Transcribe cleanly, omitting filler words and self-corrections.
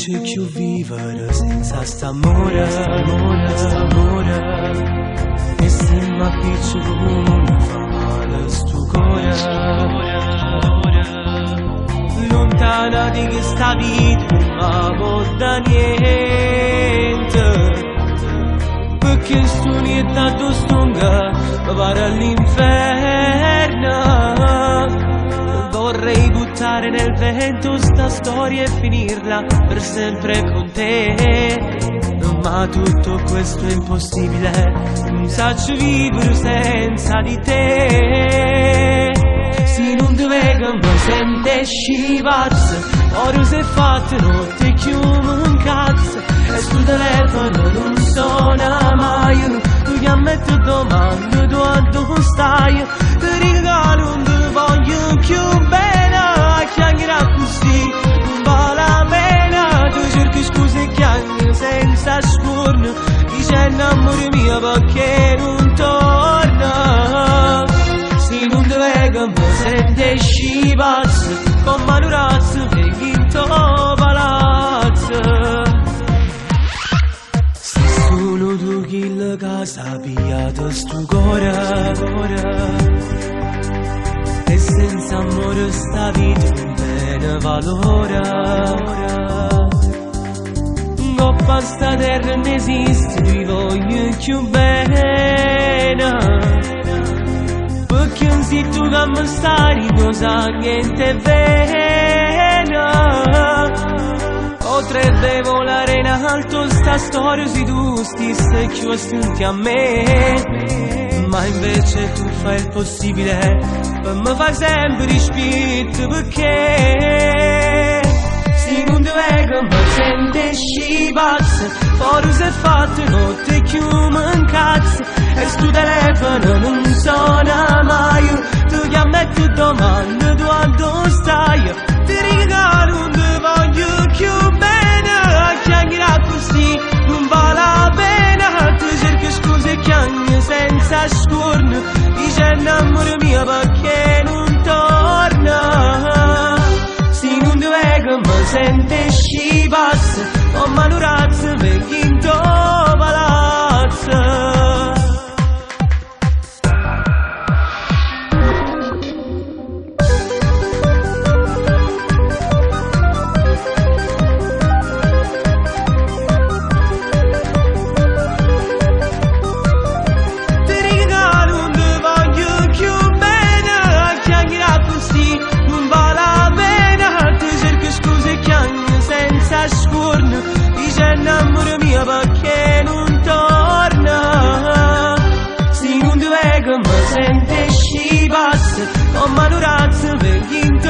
c'è più vivere senza st'amore, e se m'appiccio non fa male sto cuore. Lontana di questa vita non vuol da niente, perché sto niente tanto stunga mi pare all'inferno. Vorrei buttare nel vento sta storia e finirla per sempre con te, ma tutto questo è impossibile, non saccio vivere senza di te. Se non ti vedo mi sente scivazzo, ora sei fatta notte chiumo un cazzo, e sto telefono non suona mai, tu chiami e ti domando dove stai, ti regalo un voglio più bene, chiacchierà così non vale la pena. Tu cerchi scuse e chiacchiere senza scorno, dicendo amore mio perché non torna. Se non ti vedo mi sente scivazzo, con mano razzo vedi in tuo palazzo. Se sono tu chi la casa pigliato sto cuore, e senza amore sta vita non tiene valore. Non basta terra ne esiste, vi voglio più bene, perché non sei tu che mi stai, non sa niente vena. Potrebbe volare in alto sta storia se tu stessi più assunti a me, ma invece tu fai il possibile per me fai sempre spitto, perché se non ti vedo mi sente scivazzo, fuori sei fatto notte chiumo un cazzo, e sto telefono non suona mai, tu chiami e ti domando dove stai, ti regalo un voglio più bene, chiacchierà così non vale la pena. Tu cerchi scuse e chiacchiere senza scorno, dicendo amore mio perché non torna. Se non ti vedo mi sente scivazzo, con mano razzo vedi in tuo palazzo. Scorno, dicendo amore mio perché non torna. Se non ti vedo mi sente scivazzo, con mano razzo vedi in